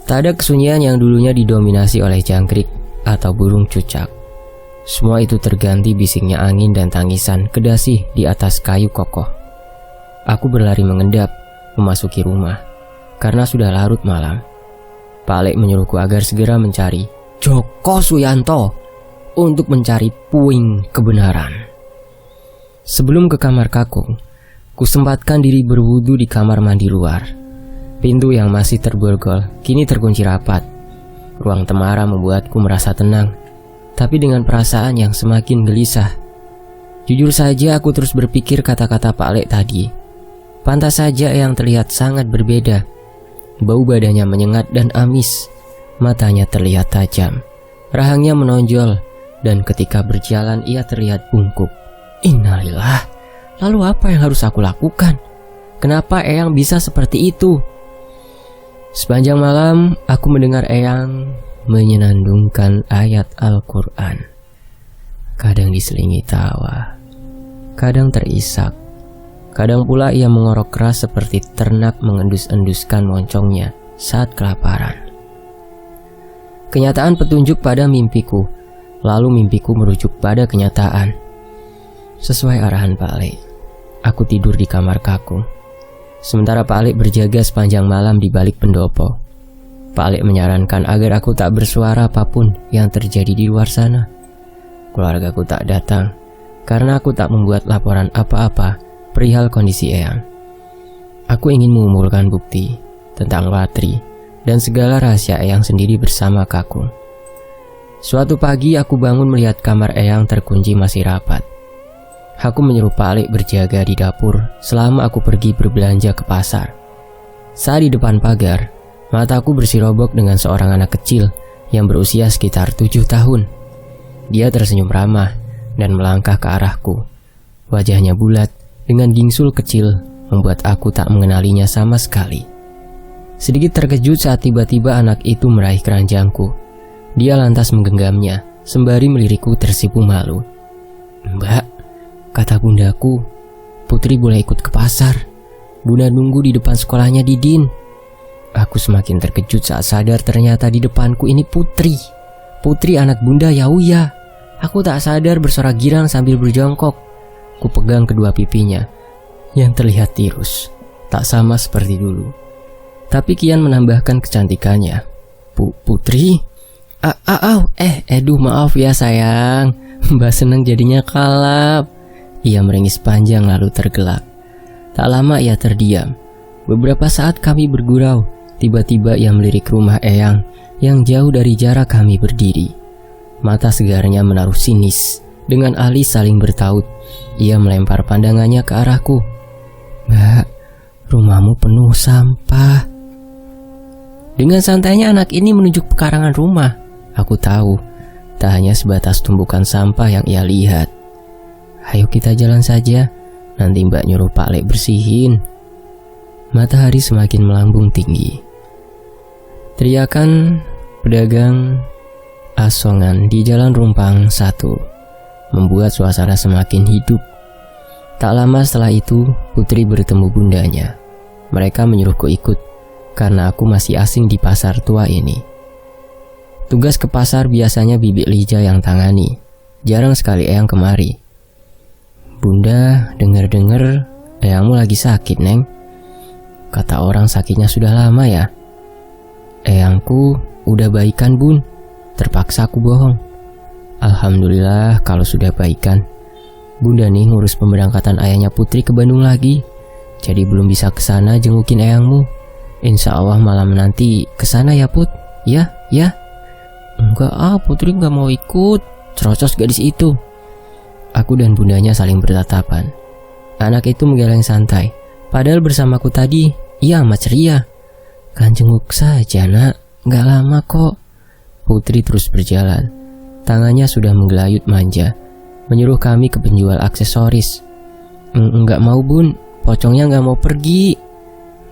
Tak ada kesunyian yang dulunya didominasi oleh jangkrik atau burung cucak. Semua itu terganti bisiknya angin dan tangisan kedasih di atas kayu kokoh. Aku berlari mengendap memasuki rumah karena sudah larut malam. Pak Alek menyuruhku agar segera mencari Joko Suyanto untuk mencari puing kebenaran. Sebelum ke kamar kakung, kusempatkan diri berwudu di kamar mandi luar. Pintu yang masih terborgol kini terkunci rapat. Ruang temara membuatku merasa tenang, tapi dengan perasaan yang semakin gelisah. Jujur saja aku terus berpikir kata-kata Pak Alek tadi. Pantas saja yang terlihat sangat berbeda. Bau badannya menyengat dan amis. Matanya terlihat tajam. Rahangnya menonjol. Dan ketika berjalan ia terlihat bungkuk. Innalillah. Lalu apa yang harus aku lakukan? Kenapa Eyang bisa seperti itu? Sepanjang malam aku mendengar Eyang menyenandungkan ayat Al-Quran. Kadang diselingi tawa, kadang terisak, kadang pula ia mengorok keras seperti ternak mengendus-enduskan moncongnya saat kelaparan. Kenyataan petunjuk pada mimpiku, lalu mimpiku merujuk pada kenyataan. Sesuai arahan Pak Alek, aku tidur di kamar kakung. Sementara Pak Alek berjaga sepanjang malam di balik pendopo. Pak Alek menyarankan agar aku tak bersuara apapun yang terjadi di luar sana. Keluargaku tak datang karena aku tak membuat laporan apa-apa perihal kondisi Eyang. Aku ingin mengumpulkan bukti tentang Watri dan segala rahasia Eyang sendiri bersama kakung. Suatu pagi aku bangun melihat kamar Eyang terkunci masih rapat. Aku menyuruh Pak Alek berjaga di dapur selama aku pergi berbelanja ke pasar. Saat di depan pagar, mataku bersirobok dengan seorang anak kecil yang berusia sekitar 7 tahun. Dia tersenyum ramah dan melangkah ke arahku. Wajahnya bulat dengan gingsul kecil membuat aku tak mengenalinya sama sekali. Sedikit terkejut saat tiba-tiba anak itu meraih keranjangku. Dia lantas menggenggamnya sembari melirikku tersipu malu. "Mbak," kata bundaku, "Putri boleh ikut ke pasar. Bunda nunggu di depan sekolahnya Didin." Aku semakin terkejut saat sadar ternyata di depanku ini Putri. Putri anak Bunda Yauya. Aku tak sadar bersorak girang sambil berjongkok. Ku pegang kedua pipinya yang terlihat tirus, tak sama seperti dulu. Tapi kian menambahkan kecantikannya. Putri? Aduh maaf ya sayang. Mbak seneng jadinya kalap." Ia meringis panjang lalu tergelak. Tak lama ia terdiam. Beberapa saat kami bergurau. Tiba-tiba ia melirik rumah Eyang yang jauh dari jarak kami berdiri. Mata segarnya menaruh sinis. Dengan alis saling bertaut, ia melempar pandangannya ke arahku. "Mbak, rumahmu penuh sampah." Dengan santainya anak ini menunjuk pekarangan rumah. Aku tahu, tak hanya sebatas tumpukan sampah yang ia lihat. "Ayo kita jalan saja, nanti Mbak nyuruh Pak Alek bersihin." Matahari semakin melambung tinggi. Teriakan pedagang asongan di Jalan Rumpang 1 membuat suasana semakin hidup. Tak lama setelah itu, Putri bertemu bundanya. Mereka menyuruhku ikut karena aku masih asing di pasar tua ini. Tugas ke pasar biasanya Bibi Lija yang tangani. Jarang sekali Eyang kemari. "Bunda, dengar-dengar Eyangmu lagi sakit, Neng. Kata orang sakitnya sudah lama ya." "Eyangku udah baikan, Bun." Terpaksa aku bohong. "Alhamdulillah kalau sudah baikan. Bunda nih ngurus pemberangkatan ayahnya Putri ke Bandung lagi. Jadi belum bisa kesana jengukin Eyangmu. Insya Allah malam nanti kesana ya Put. Ya." "Enggak Putri gak mau ikut. Cerocos gadis itu." Aku dan bundanya saling bertatapan. Anak itu menggeleng santai. Padahal bersamaku tadi ia amat ceria. "Kan jenguk saja nak, gak lama kok." Putri terus berjalan. Tangannya sudah menggelayut manja, menyuruh kami ke penjual aksesoris. "Enggak mau Bun, pocongnya gak mau pergi."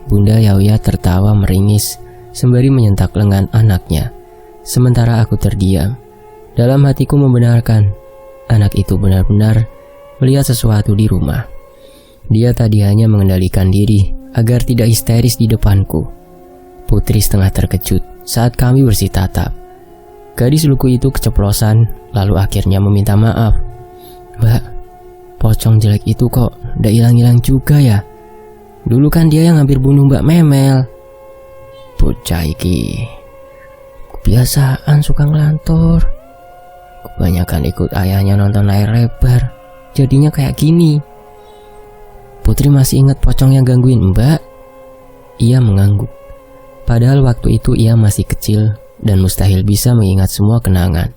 Bunda Yauya tertawa meringis sembari menyentak lengan anaknya. Sementara aku terdiam. Dalam hatiku membenarkan, anak itu benar-benar melihat sesuatu di rumah. Dia tadi hanya mengendalikan diri agar tidak histeris di depanku. Putri setengah terkejut saat kami bersih tatap. Gadis luku itu keceplosan, lalu akhirnya meminta maaf. "Mbak, pocong jelek itu kok udah hilang-hilang juga ya? Dulu kan dia yang hampir bunuh Mbak Memel." "Bocah iki kebiasaan suka ngelantur. Kebanyakan ikut ayahnya nonton layar lebar, jadinya kayak gini." "Putri masih ingat pocong yang gangguin Mbak?" Ia mengangguk. Padahal waktu itu ia masih kecil dan mustahil bisa mengingat semua kenangan.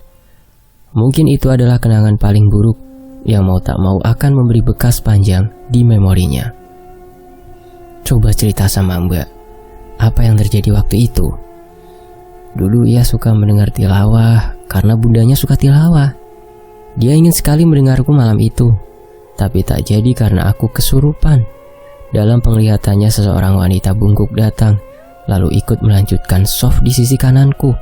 Mungkin itu adalah kenangan paling buruk yang mau tak mau akan memberi bekas panjang di memorinya. "Coba cerita sama Mbak, apa yang terjadi waktu itu?" "Dulu ia suka mendengar tilawah karena bundanya suka tilawah. Dia ingin sekali mendengarku malam itu, tapi tak jadi karena aku kesurupan. Dalam penglihatannya seseorang wanita bungkuk datang, lalu ikut melanjutkan soft di sisi kananku.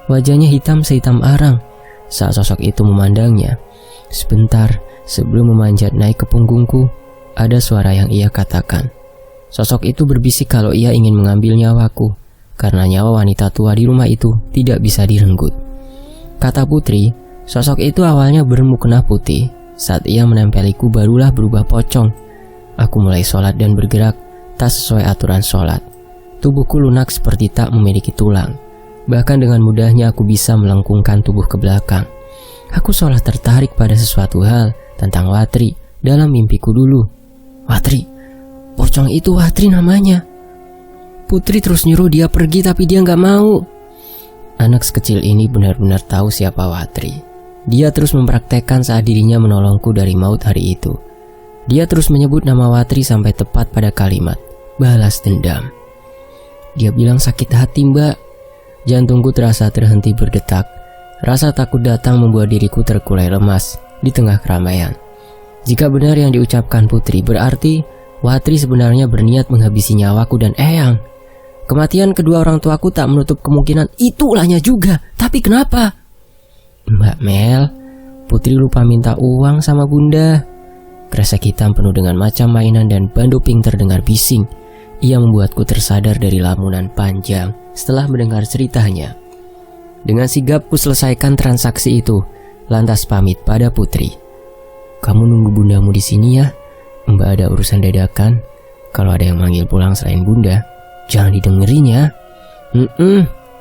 Wajahnya hitam sehitam arang. Saat sosok itu memandangnya, sebentar sebelum memanjat naik ke punggungku, ada suara yang ia katakan. Sosok itu berbisik kalau ia ingin mengambil nyawaku, karena nyawa wanita tua di rumah itu tidak bisa direnggut. Kata Putri, sosok itu awalnya bermukena putih. Saat ia menempeliku barulah berubah pocong. Aku mulai sholat dan bergerak tak sesuai aturan sholat. Tubuhku lunak seperti tak memiliki tulang. Bahkan dengan mudahnya aku bisa melengkungkan tubuh ke belakang. Aku seolah tertarik pada sesuatu hal tentang Watri dalam mimpiku dulu. "Watri, pocong itu Watri namanya." Putri terus nyuruh dia pergi tapi dia gak mau. Anak sekecil ini benar-benar tahu siapa Watri. Dia terus mempraktekkan saat dirinya menolongku dari maut hari itu. Dia terus menyebut nama Watri sampai tepat pada kalimat balas dendam. Dia bilang sakit hati Mbak. Jantungku terasa terhenti berdetak. Rasa takut datang membuat diriku terkulai lemas di tengah keramaian. Jika benar yang diucapkan Putri, berarti Watri sebenarnya berniat menghabisi nyawaku dan Eyang. Kematian kedua orang tuaku tak menutup kemungkinan itu ulahnya juga. Tapi kenapa? "Mbak Mel, Putri lupa minta uang sama Bunda." Kresek hitam penuh dengan macam mainan dan bando pink terdengar bising. Ia membuatku tersadar dari lamunan panjang setelah mendengar ceritanya. Dengan sigap ku selesaikan transaksi itu, lantas pamit pada Putri. "Kamu nunggu bundamu di sini ya. Mbak ada urusan dadakan. Kalau ada yang manggil pulang selain Bunda, jangan didengerin ya."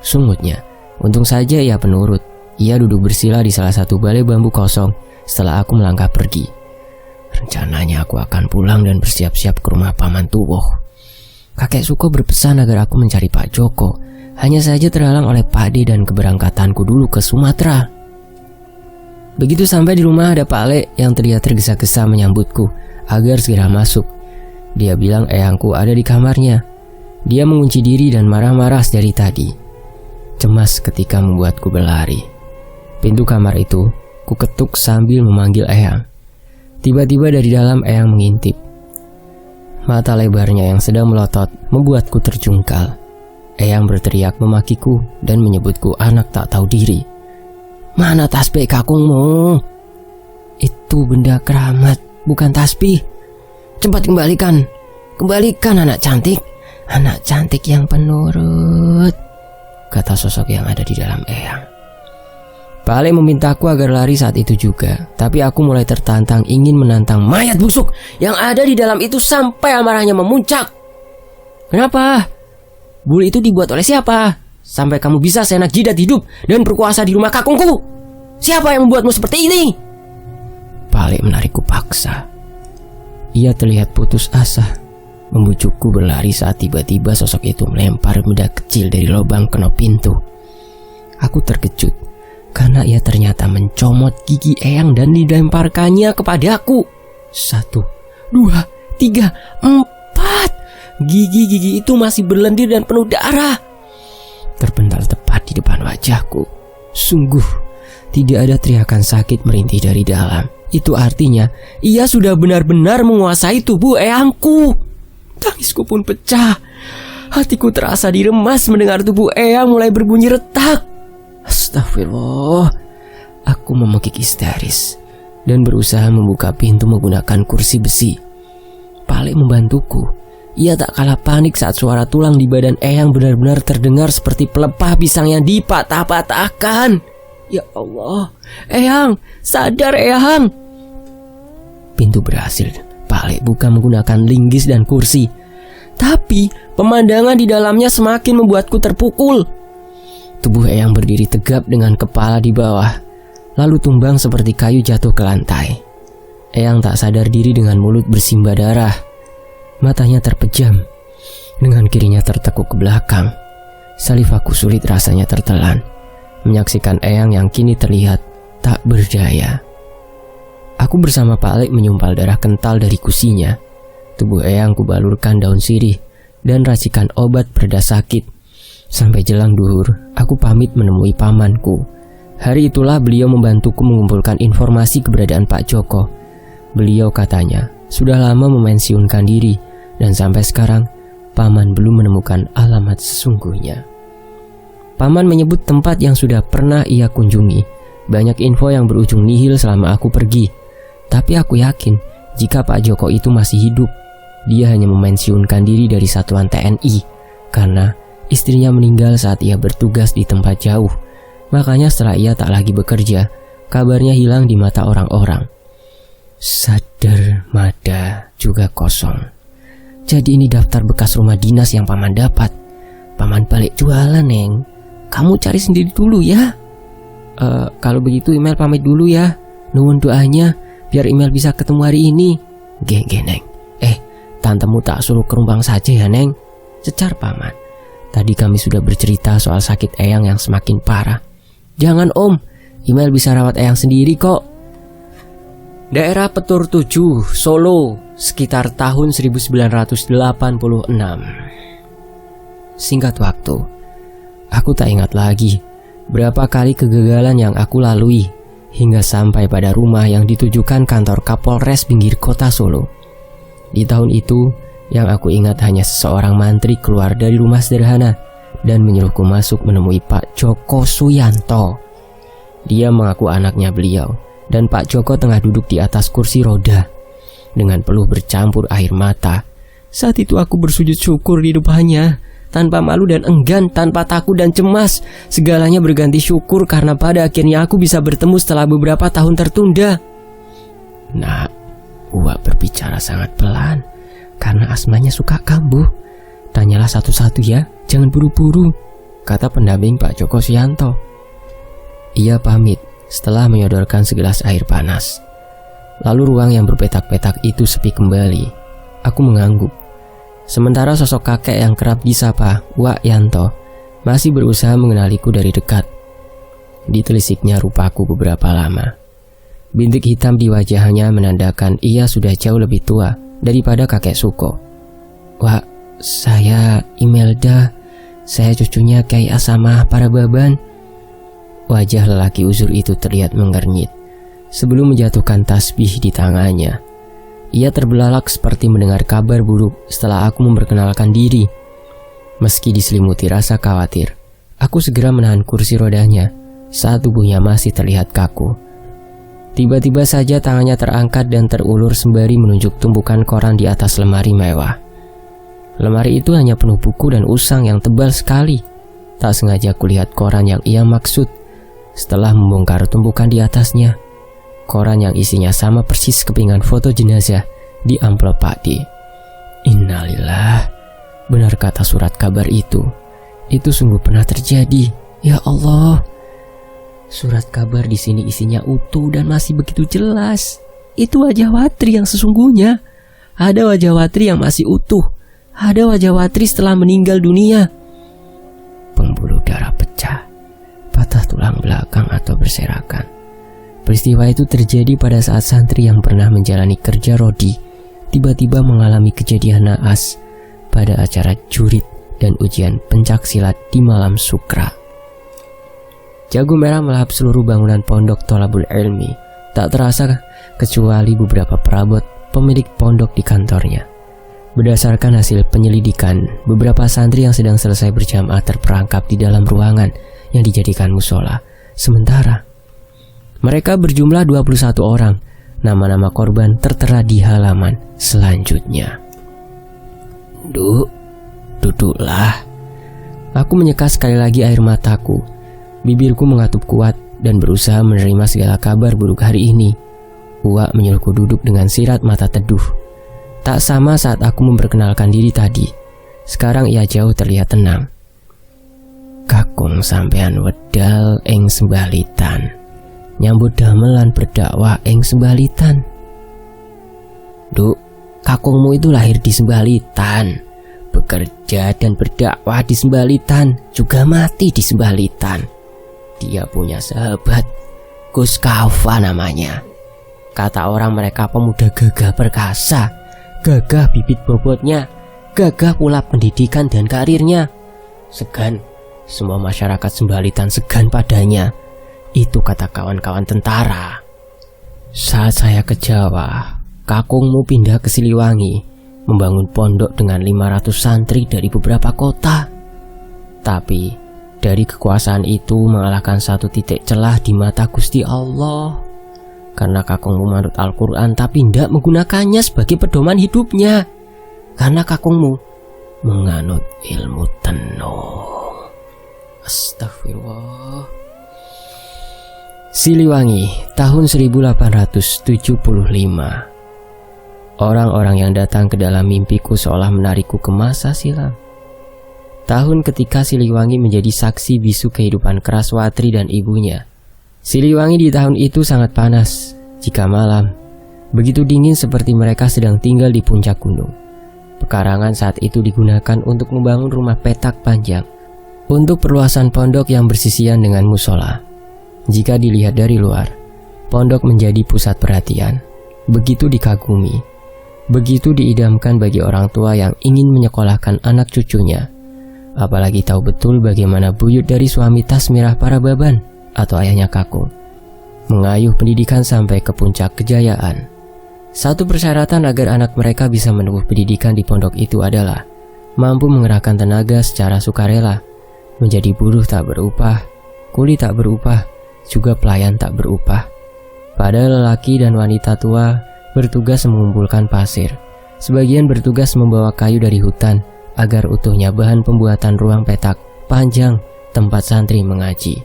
Sungutnya. Untung saja ia penurut. Ia duduk bersila di salah satu balai bambu kosong setelah aku melangkah pergi. Rencananya aku akan pulang dan bersiap-siap ke rumah Paman Tuwoh. Kakek Suko berpesan agar aku mencari Pak Joko. Hanya saja terhalang oleh Pak De dan keberangkatanku dulu ke Sumatera. Begitu sampai di rumah ada Pak Le yang terlihat tergesa-gesa menyambutku agar segera masuk. Dia bilang eyangku ada di kamarnya. Dia mengunci diri dan marah-marah dari tadi. Cemas ketika membuatku berlari. Pintu kamar itu ku ketuk sambil memanggil Eyang. Tiba-tiba dari dalam Eyang mengintip. Mata lebarnya yang sedang melotot membuatku terjungkal. Eyang berteriak memakiku dan menyebutku anak tak tahu diri. "Mana tasbih kakungmu?" "Itu benda keramat, bukan tasbih. Cepat kembalikan. Kembalikan anak cantik. Anak cantik yang penurut," kata sosok yang ada di dalam Eyang. Pak Ale memintaku agar lari saat itu juga, tapi aku mulai tertantang ingin menantang mayat busuk yang ada di dalam itu sampai amarahnya memuncak. "Kenapa? Bulu itu dibuat oleh siapa? Sampai kamu bisa seenak jidat hidup dan berkuasa di rumah kakungku? Siapa yang membuatmu seperti ini?" Pak Ale menarikku paksa. Ia terlihat putus asa, membujukku berlari saat tiba-tiba sosok itu melempar benda kecil dari lubang kenop pintu. Aku terkejut karena ia ternyata mencomot gigi Eyang dan dilemparkannya kepadaku. 1, 2, 3, 4. Gigi-gigi itu masih berlendir dan penuh darah, terpental tepat di depan wajahku. Sungguh, tidak ada teriakan sakit merintih dari dalam. Itu artinya ia sudah benar-benar menguasai tubuh Eyangku. Tangisku pun pecah. Hatiku terasa diremas mendengar tubuh Eyang mulai berbunyi retak. Astagfirullah. Aku memekik histeris. dan berusaha membuka pintu menggunakan kursi besi. Palik membantuku. Ia tak kalah panik saat suara tulang di badan Eyang benar-benar terdengar seperti pelepah pisang yang dipatah-patahkan. Ya Allah, Eyang, sadar Eyang. Pintu berhasil Palik buka menggunakan linggis dan kursi. Tapi pemandangan di dalamnya semakin membuatku terpukul. Tubuh Eyang berdiri tegap dengan kepala di bawah, lalu tumbang seperti kayu jatuh ke lantai. Eyang tak sadar diri dengan mulut bersimbah darah. Matanya terpejam, dengan kirinya tertekuk ke belakang. Salivaku sulit rasanya tertelan, menyaksikan Eyang yang kini terlihat tak berdaya. Aku bersama Palik menyumpal darah kental dari kusinya. Tubuh Eyang kubalurkan daun sirih dan racikan obat pereda sakit. Sampai jelang duhur, aku pamit menemui pamanku. Hari itulah beliau membantuku mengumpulkan informasi keberadaan Pak Joko. Beliau katanya sudah lama memensiunkan diri, dan sampai sekarang paman belum menemukan alamat sesungguhnya. Paman menyebut tempat yang sudah pernah ia kunjungi. Banyak info yang berujung nihil selama aku pergi. Tapi aku yakin jika Pak Joko itu masih hidup, dia hanya memensiunkan diri dari satuan TNI karena istrinya meninggal saat ia bertugas di tempat jauh. Makanya setelah ia tak lagi bekerja, kabarnya hilang di mata orang-orang. Sadar mada juga kosong. Jadi ini daftar bekas rumah dinas yang paman dapat. Paman balik jualan, Neng. Kamu cari sendiri dulu ya. Kalau begitu Email pamit dulu ya. Nuwun doanya biar Email bisa ketemu hari ini. Geng, Neng. Tantemu tak suruh ke Rumbang saja ya, Neng. Cecar paman. Tadi kami sudah bercerita soal sakit Eyang yang semakin parah. Jangan Om, Email bisa rawat Eyang sendiri kok. Daerah Petur 7, Solo, sekitar tahun 1986. Singkat waktu, aku tak ingat lagi berapa kali kegagalan yang aku lalui hingga sampai pada rumah yang ditujukan kantor Kapolres pinggir kota Solo. Di tahun itu, yang aku ingat hanya seseorang mantri keluar dari rumah sederhana dan menyuruhku masuk menemui Pak Joko Suyanto. Dia mengaku anaknya beliau, dan Pak Joko tengah duduk di atas kursi roda dengan peluh bercampur air mata. Saat itu aku bersujud syukur di depannya, tanpa malu dan enggan, tanpa takut dan cemas. Segalanya berganti syukur karena pada akhirnya aku bisa bertemu setelah beberapa tahun tertunda. Nak, Uwak berbicara sangat pelan karena asmanya suka kambuh. Tanyalah satu-satu ya, jangan buru-buru, kata pendamping Pak Joko Suyanto. Ia pamit setelah menyodorkan segelas air panas. Lalu ruang yang berpetak-petak itu sepi kembali. Aku mengangguk. Sementara sosok kakek yang kerap disapa Wak Yanto masih berusaha mengenaliku dari dekat. Ditelisiknya rupaku beberapa lama. Bintik hitam di wajahnya menandakan ia sudah jauh lebih tua daripada kakek Suko. Wak, saya Imelda. Saya cucunya Kyai Asama Parababan. Wajah lelaki uzur itu terlihat mengernyit sebelum menjatuhkan tasbih di tangannya. Ia terbelalak seperti mendengar kabar buruk setelah aku memperkenalkan diri. Meski diselimuti rasa khawatir, aku segera menahan kursi rodanya saat tubuhnya masih terlihat kaku. Tiba-tiba saja tangannya terangkat dan terulur sembari menunjuk tumpukan koran di atas lemari mewah. Lemari itu hanya penuh buku dan usang yang tebal sekali. Tak sengaja kulihat koran yang ia maksud. Setelah membongkar tumpukan di atasnya, koran yang isinya sama persis kepingan foto jenazah di amplop Pak D. Innalillah, benar kata surat kabar itu. Itu sungguh pernah terjadi. Ya Allah, surat kabar di sini isinya utuh dan masih begitu jelas. Itu wajah Watri yang sesungguhnya. Ada wajah Watri yang masih utuh. Ada wajah Watri setelah meninggal dunia. Pembuluh darah pecah, patah tulang belakang atau berserakan. Peristiwa itu terjadi pada saat santri yang pernah menjalani kerja rodi tiba-tiba mengalami kejadian naas pada acara jurid dan ujian pencak silat di malam sukra. Jago merah melahap seluruh bangunan pondok Tholabul Ilmi, tak terasa kecuali beberapa perabot pemilik pondok di kantornya. Berdasarkan hasil penyelidikan, beberapa santri yang sedang selesai berjamaah terperangkap di dalam ruangan yang dijadikan musola. Sementara mereka berjumlah 21 orang, Nama-nama korban tertera di halaman selanjutnya. Duduklah. Aku menyeka sekali lagi air mataku. Bibirku mengatup kuat dan berusaha menerima segala kabar buruk hari ini. Uwak menyuruhku duduk dengan sirat mata teduh. Tak sama saat aku memperkenalkan diri tadi. Sekarang ia jauh terlihat tenang. Kakung sampean wedal ing Sembalitan. Nyambut damelan berdakwah ing Sembalitan. Kakungmu itu lahir di Sembalitan, bekerja dan berdakwah di Sembalitan, juga mati di Sembalitan. Dia punya sahabat, Gus Kafa namanya. Kata orang mereka pemuda gagah perkasa, gagah bibit bobotnya, gagah pula pendidikan dan karirnya. Segan, semua masyarakat Sembalitan segan padanya. Itu kata kawan-kawan tentara. Saat saya ke Jawa, kakungmu pindah ke Siliwangi, membangun pondok dengan 500 santri dari beberapa kota. Tapi dari kekuasaan itu mengalahkan satu titik celah di mata Gusti Allah. Karena kakungmu manut Al-Quran tapi tidak menggunakannya sebagai pedoman hidupnya. Karena kakungmu menganut ilmu tenung. Astagfirullah. Siliwangi, tahun 1875. Orang-orang yang datang ke dalam mimpiku seolah menarikku ke masa silam. Tahun ketika Siliwangi menjadi saksi bisu kehidupan Kraswatri dan ibunya. Siliwangi di tahun itu sangat panas. Jika malam, begitu dingin seperti mereka sedang tinggal di puncak gunung. Pekarangan saat itu digunakan untuk membangun rumah petak panjang untuk perluasan pondok yang bersisian dengan musola. Jika dilihat dari luar, pondok menjadi pusat perhatian. Begitu dikagumi, begitu diidamkan bagi orang tua yang ingin menyekolahkan anak cucunya. Apalagi tahu betul bagaimana buyut dari suami Tasmirah Parababan atau ayahnya Kakung mengayuh pendidikan sampai ke puncak kejayaan. Satu persyaratan agar anak mereka bisa menempuh pendidikan di pondok itu adalah mampu mengerahkan tenaga secara sukarela, menjadi buruh tak berupah, kuli tak berupah, juga pelayan tak berupah. Pada lelaki dan wanita tua bertugas mengumpulkan pasir. Sebagian bertugas membawa kayu dari hutan agar utuhnya bahan pembuatan ruang petak panjang tempat santri mengaji.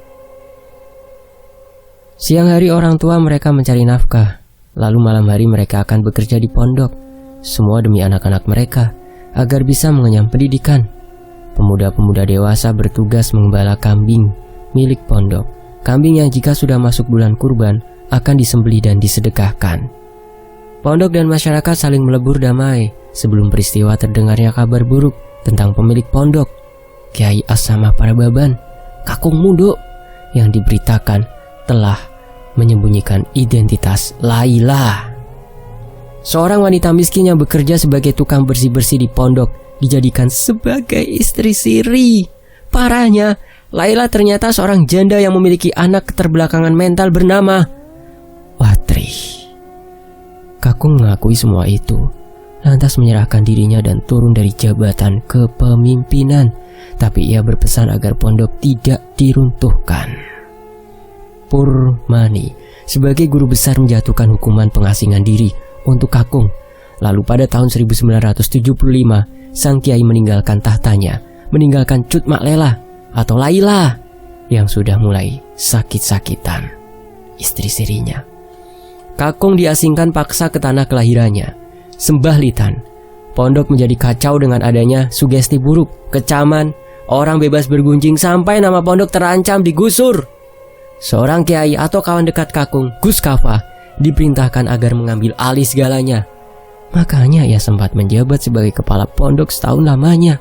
Siang hari orang tua mereka mencari nafkah, lalu malam hari mereka akan bekerja di pondok. Semua demi anak-anak mereka agar bisa mengenyam pendidikan. Pemuda-pemuda dewasa bertugas mengembala kambing milik pondok. Kambing yang jika sudah masuk bulan kurban akan disembelih dan disedekahkan. Pondok dan masyarakat saling melebur damai sebelum peristiwa terdengarnya kabar buruk tentang pemilik pondok, Kiai As-Samah Parababan, Kakung Mundo, yang diberitakan telah menyembunyikan identitas Laila. Seorang wanita miskin yang bekerja sebagai tukang bersih-bersih di pondok dijadikan sebagai istri siri. Parahnya, Laila ternyata seorang janda yang memiliki anak keterbelakangan mental bernama Watri. Kakung mengakui semua itu, lantas menyerahkan dirinya dan turun dari jabatan kepemimpinan. Tapi ia berpesan agar pondok tidak diruntuhkan. Purmani sebagai guru besar menjatuhkan hukuman pengasingan diri untuk Kakung. Lalu pada tahun 1975, sang kiai meninggalkan tahtanya, meninggalkan Cut Mak Lela atau Laila yang sudah mulai sakit-sakitan, istri sirinya. Kakung diasingkan paksa ke tanah kelahirannya, Sembalitan. Pondok menjadi kacau dengan adanya sugesti buruk, kecaman, orang bebas bergunjing sampai nama pondok terancam digusur. Seorang kiai atau kawan dekat Kakung, Gus Kafa, diperintahkan agar mengambil alih segalanya. Makanya ia sempat menjabat sebagai kepala pondok setahun lamanya.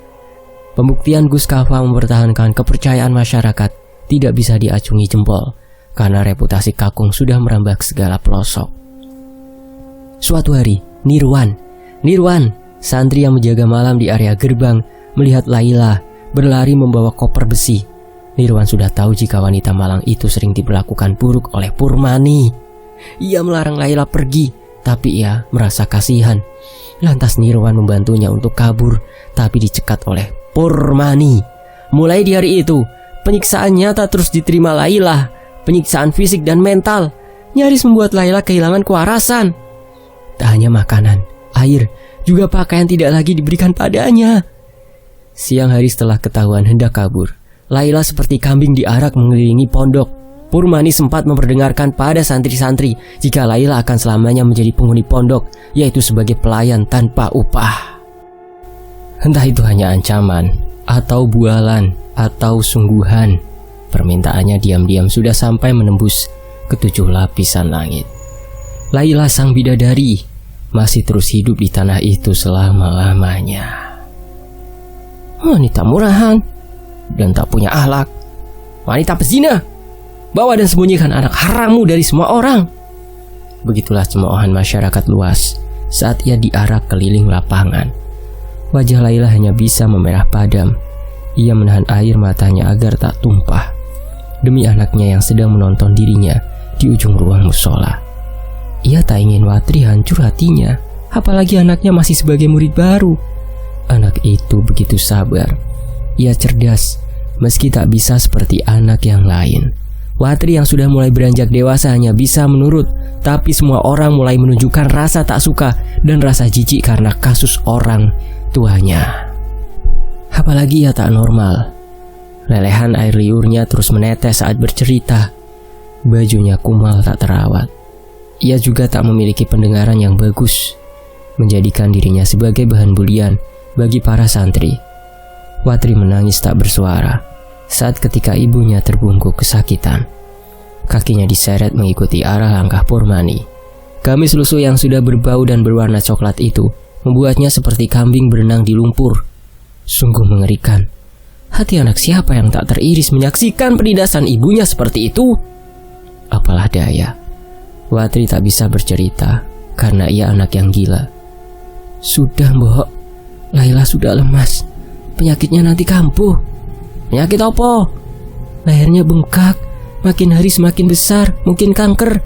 Pembuktian Gus Kafa mempertahankan kepercayaan masyarakat tidak bisa diacungi jempol karena reputasi Kakung sudah merambah ke segala pelosok. Suatu hari, Nirwan, santri yang menjaga malam di area gerbang, melihat Laila berlari membawa koper besi. Nirwan sudah tahu jika wanita malang itu sering diperlakukan buruk oleh Purmani. Ia melarang Laila pergi, tapi ia merasa kasihan. Lantas Nirwan membantunya untuk kabur, tapi dicekat oleh Purmani. Mulai di hari itu, penyiksaan nyata terus diterima Laila, penyiksaan fisik dan mental. nyaris membuat Laila kehilangan kewarasan. Tak hanya makanan, air, juga pakaian tidak lagi diberikan padanya. Siang hari setelah ketahuan hendak kabur, Laila seperti kambing diarak mengelilingi pondok. Purmani sempat memperdengarkan pada santri-santri jika Laila akan selamanya menjadi penghuni pondok, yaitu sebagai pelayan tanpa upah. Entah itu hanya ancaman, atau bualan, atau sungguhan, permintaannya diam-diam sudah sampai menembus ke-7 lapisan langit. Laila sang bidadari masih terus hidup di tanah itu selama-lamanya. Wanita murahan dan tak punya akhlak, wanita pezina, bawa dan sembunyikan anak harammu dari semua orang. Begitulah cemoohan masyarakat luas saat ia diarak keliling lapangan. Wajah Laila hanya bisa memerah padam. Ia menahan air matanya agar tak tumpah demi anaknya yang sedang menonton dirinya di ujung ruang musola. Ia tak ingin Watri hancur hatinya, apalagi anaknya masih sebagai murid baru. Anak itu begitu sabar. Ia cerdas, meski tak bisa seperti anak yang lain. Watri yang sudah mulai beranjak dewasa hanya bisa menurut, tapi semua orang mulai menunjukkan rasa tak suka dan rasa jijik karena kasus orang tuanya. Apalagi ia tak normal. Lelehan air liurnya terus menetes saat bercerita. Bajunya kumal tak terawat. Ia juga tak memiliki pendengaran yang bagus, menjadikan dirinya sebagai bahan bulian bagi para santri. Watri menangis tak bersuara saat ketika ibunya terbungkuk kesakitan. Kakinya diseret mengikuti arah langkah Purmani. Gamis lusuh yang sudah berbau dan berwarna coklat itu membuatnya seperti kambing berenang di lumpur. Sungguh mengerikan. Hati anak siapa yang tak teriris menyaksikan penindasan ibunya seperti itu? Apalah daya, Watri tak bisa bercerita karena ia anak yang gila. Sudah, Mbok, Laila sudah lemas. Penyakitnya nanti kambuh. Penyakit apa? Lehernya bengkak, makin hari semakin besar, mungkin kanker.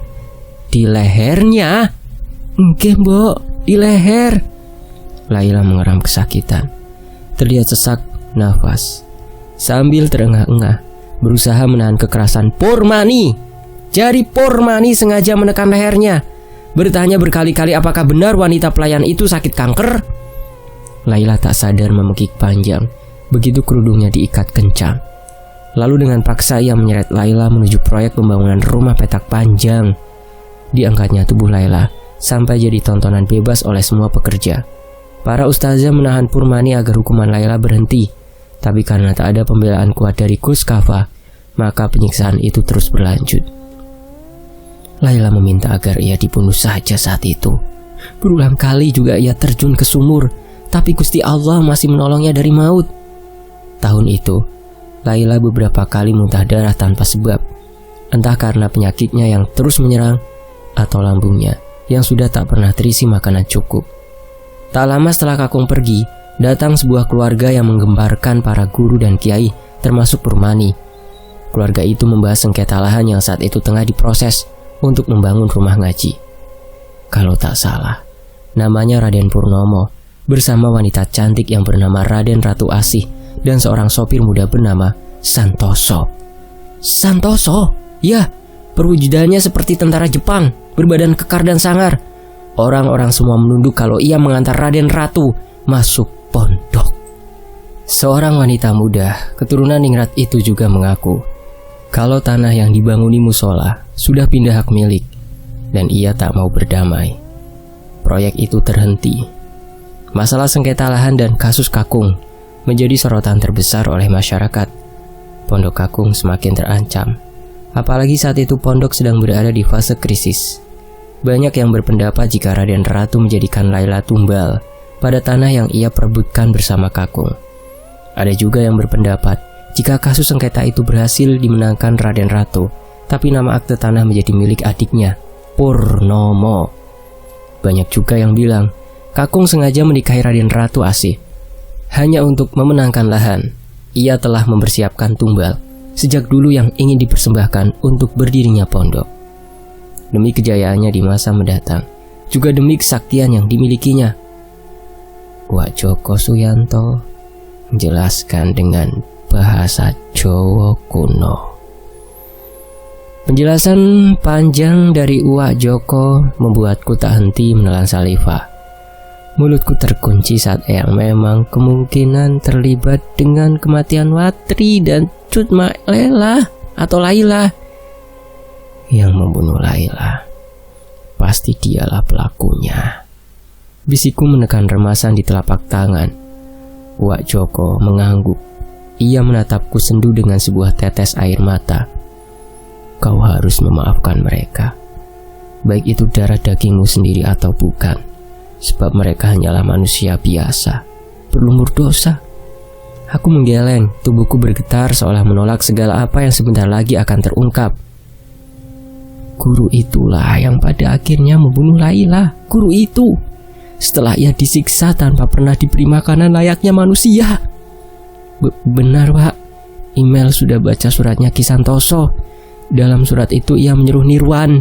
Di lehernya? Enggak, Mbok, di leher. Laila mengeram kesakitan. Terlihat sesak nafas. Sambil terengah-engah, berusaha menahan kekerasan Purmani. Jari Purmani sengaja menekan lehernya, bertanya berkali-kali apakah benar wanita pelayan itu sakit kanker. Laila tak sadar memekik panjang begitu kerudungnya diikat kencang. Lalu dengan paksa ia menyeret Laila menuju proyek pembangunan rumah petak panjang. Diangkatnya tubuh Laila sampai jadi tontonan bebas oleh semua pekerja. Para ustazah menahan Purmani agar hukuman Laila berhenti, tapi karena tak ada pembelaan kuat dari Kuskafa, maka penyiksaan itu terus berlanjut. Laila meminta agar ia dibunuh saja saat itu. Berulang kali juga ia terjun ke sumur, tapi Gusti Allah masih menolongnya dari maut. Tahun itu, Laila beberapa kali muntah darah tanpa sebab, entah karena penyakitnya yang terus menyerang atau lambungnya yang sudah tak pernah terisi makanan cukup. Tak lama setelah kakung pergi, datang sebuah keluarga yang menggemparkan para guru dan kiai, termasuk Purmani. Keluarga itu membahas sengketa lahan yang saat itu tengah diproses untuk membangun rumah ngaji. Kalau tak salah, namanya Raden Purnomo bersama wanita cantik yang bernama Raden Ratu Asih dan seorang sopir muda bernama Santoso. Santoso? Ya, perwujudannya seperti tentara Jepang, berbadan kekar dan sangar. Orang-orang semua menunduk kalau ia mengantar Raden Ratu masuk pondok. Seorang wanita muda keturunan ningrat itu juga mengaku kalau tanah yang dibanguni musola sudah pindah hak milik dan ia tak mau berdamai. Proyek itu terhenti. Masalah sengketa lahan dan kasus Kakung menjadi sorotan terbesar oleh masyarakat. Pondok Kakung semakin terancam, apalagi saat itu pondok sedang berada di fase krisis. Banyak yang berpendapat jika Raden Ratu menjadikan Laila tumbal pada tanah yang ia perebutkan bersama Kakung. Ada juga yang berpendapat jika kasus sengketa itu berhasil dimenangkan Raden Ratu, tapi nama akte tanah menjadi milik adiknya, Purnomo. Banyak juga yang bilang Kakung sengaja menikahi Raden Ratu Asih hanya untuk memenangkan lahan. Ia telah mempersiapkan tumbal sejak dulu yang ingin dipersembahkan untuk berdirinya pondok. Demi kejayaannya di masa mendatang, juga demi kesaktian yang dimilikinya. Wak Joko Suyanto menjelaskan dengan bahasa Jawa kuno. Penjelasan panjang dari Uwak Joko membuatku tak henti menelan saliva. Mulutku terkunci saat Eyang memang kemungkinan terlibat dengan kematian Watri dan Cut Mak Lela atau Laila. Yang membunuh Laila, pasti dialah pelakunya. Bisikku menekan remasan di telapak tangan. Uwak Joko mengangguk. Ia menatapku sendu dengan sebuah tetes air mata. Kau harus memaafkan mereka, baik itu darah dagingmu sendiri atau bukan, sebab mereka hanyalah manusia biasa, berlumur dosa. Aku menggeleng, tubuhku bergetar seolah menolak segala apa yang sebentar lagi akan terungkap. Guru itulah yang pada akhirnya membunuh Laila. Guru itu, setelah ia disiksa tanpa pernah diberi makanan layaknya manusia. Benar, Pak. Email sudah baca suratnya Ki Santoso. Dalam surat itu ia menyuruh Nirwan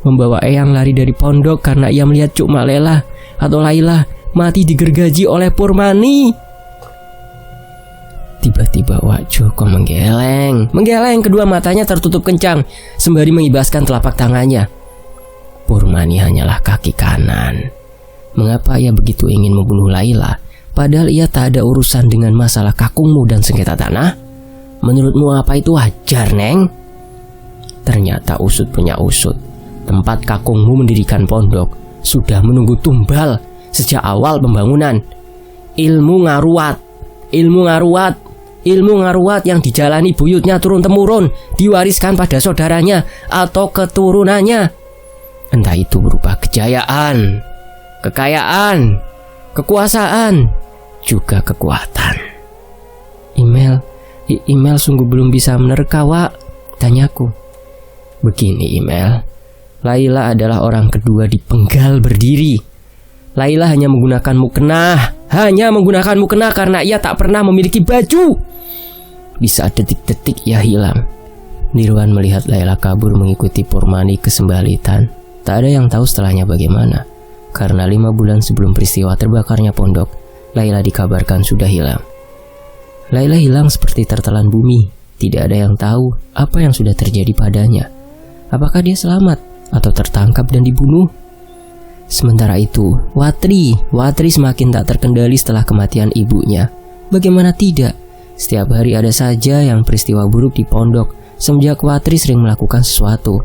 membawa Eyang lari dari pondok karena ia melihat Cuk Mak Lela atau Laila mati digergaji oleh Purmani. Tiba-tiba Wak Joko menggeleng, kedua matanya tertutup kencang sembari mengibaskan telapak tangannya. Purmani hanyalah kaki kanan. Mengapa ia begitu ingin membunuh Laila, padahal ia tak ada urusan dengan masalah kakungmu dan sengketa tanah? Menurutmu apa itu wajar, Neng? Ternyata usut punya usut. Tempat kakungmu mendirikan pondok sudah menunggu tumbal sejak awal pembangunan. Ilmu ngaruat yang dijalani buyutnya turun-temurun, diwariskan pada saudaranya atau keturunannya. Entah itu berupa kejayaan, kekayaan, kekuasaan, juga kekuatan. Email sungguh belum bisa menerka, Wak, tanyaku. Begini, Email, Laila adalah orang kedua dipenggal berdiri. Laila hanya menggunakan mukena karena ia tak pernah memiliki baju. Di saat detik-detik ia hilang, Nirwan melihat Laila kabur mengikuti Purmani ke Sembalitan. Tak ada yang tahu setelahnya bagaimana, karena 5 bulan sebelum peristiwa terbakarnya pondok, Laila dikabarkan sudah hilang. Laila hilang seperti tertelan bumi. Tidak ada yang tahu apa yang sudah terjadi padanya. Apakah dia selamat atau tertangkap dan dibunuh? Sementara itu, Watri semakin tak terkendali setelah kematian ibunya. Bagaimana tidak? Setiap hari ada saja yang peristiwa buruk di pondok semenjak Watri sering melakukan sesuatu.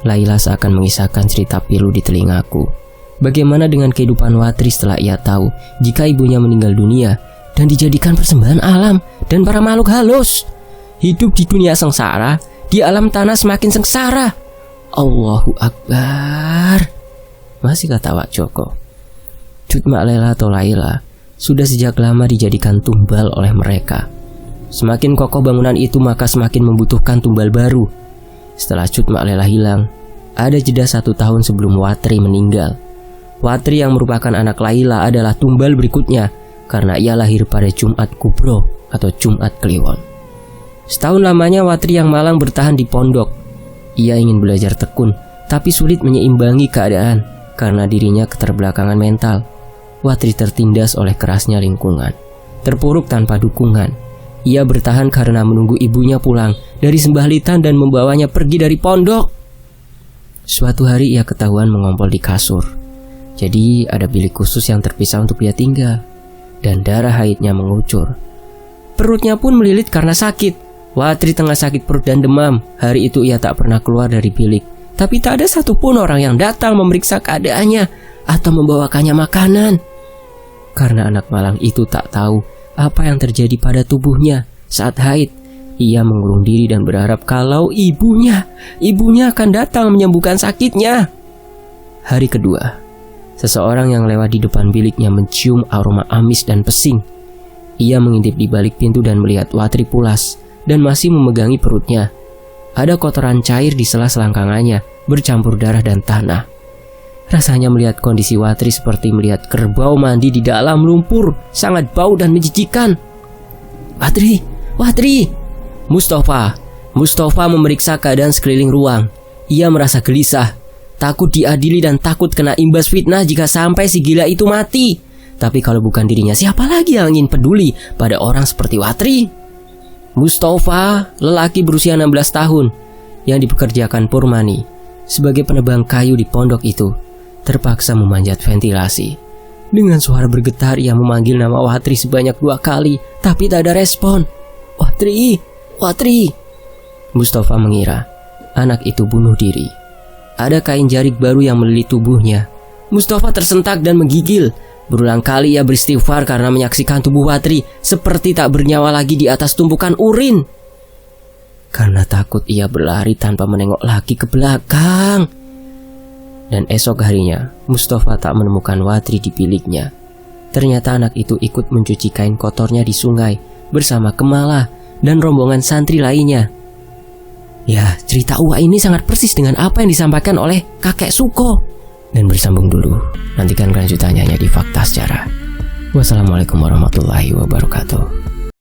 Laila seakan mengisahkan cerita pilu di telingaku. Bagaimana dengan kehidupan Watri setelah ia tahu jika ibunya meninggal dunia dan dijadikan persembahan alam dan para makhluk halus? Hidup di dunia sengsara, di alam tanah semakin sengsara. Allahu Akbar. Masih kata Wak Joko, Cut Mak Lela atau Laila sudah sejak lama dijadikan tumbal oleh mereka. Semakin kokoh bangunan itu, maka semakin membutuhkan tumbal baru. Setelah Cut Mak Lela hilang, ada jeda 1 tahun sebelum Watri meninggal. Watri yang merupakan anak Laila adalah tumbal berikutnya karena ia lahir pada Jumat Kubro atau Jumat Kliwon. Setahun lamanya Watri yang malang bertahan di pondok. Ia ingin belajar tekun, tapi sulit menyeimbangi keadaan karena dirinya keterbelakangan mental. Watri tertindas oleh kerasnya lingkungan, terpuruk tanpa dukungan. Ia bertahan karena menunggu ibunya pulang dari Sembalitan dan membawanya pergi dari pondok. Suatu hari ia ketahuan mengompol di kasur. Jadi ada bilik khusus yang terpisah untuk dia tinggal, dan darah haidnya mengucur. Perutnya pun melilit karena sakit. Watri tengah sakit perut dan demam. Hari itu ia tak pernah keluar dari bilik. Tapi tak ada satupun orang yang datang memeriksa keadaannya atau membawakannya makanan. Karena anak malang itu tak tahu apa yang terjadi pada tubuhnya saat haid, ia mengurung diri dan berharap kalau ibunya akan datang menyembuhkan sakitnya. Hari kedua, seseorang yang lewat di depan biliknya mencium aroma amis dan pesing. Ia mengintip di balik pintu dan melihat Watri pulas dan masih memegangi perutnya. Ada kotoran cair di sela selangkangannya, bercampur darah dan tanah. Rasanya melihat kondisi Watri seperti melihat kerbau mandi di dalam lumpur, sangat bau dan menjijikan. Watri! Mustafa memeriksa keadaan sekeliling ruang. Ia merasa gelisah, takut diadili dan takut kena imbas fitnah jika sampai si gila itu mati. Tapi kalau bukan dirinya, siapa lagi yang ingin peduli pada orang seperti Watri? Mustafa, lelaki berusia 16 tahun. yang dipekerjakan Purmani sebagai penebang kayu di pondok itu terpaksa memanjat ventilasi. Dengan suara bergetar ia memanggil nama Watri sebanyak 2 kali, tapi tak ada respon. "Watri, Watri." Mustafa mengira anak itu bunuh diri. Ada kain jarik baru yang melilit tubuhnya. Mustafa tersentak dan menggigil. Berulang kali ia beristighfar karena menyaksikan tubuh Watri seperti tak bernyawa lagi di atas tumpukan urin. Karena takut ia berlari tanpa menengok lagi ke belakang. Dan esok harinya Mustafa tak menemukan Watri di biliknya. Ternyata anak itu ikut mencuci kain kotornya di sungai bersama Kemala dan rombongan santri lainnya. Ya, cerita Uwa ini sangat persis dengan apa yang disampaikan oleh kakek Suko. Dan bersambung dulu, nantikan kelanjutannya hanya di Fakta Sejarah. Wassalamualaikum warahmatullahi wabarakatuh.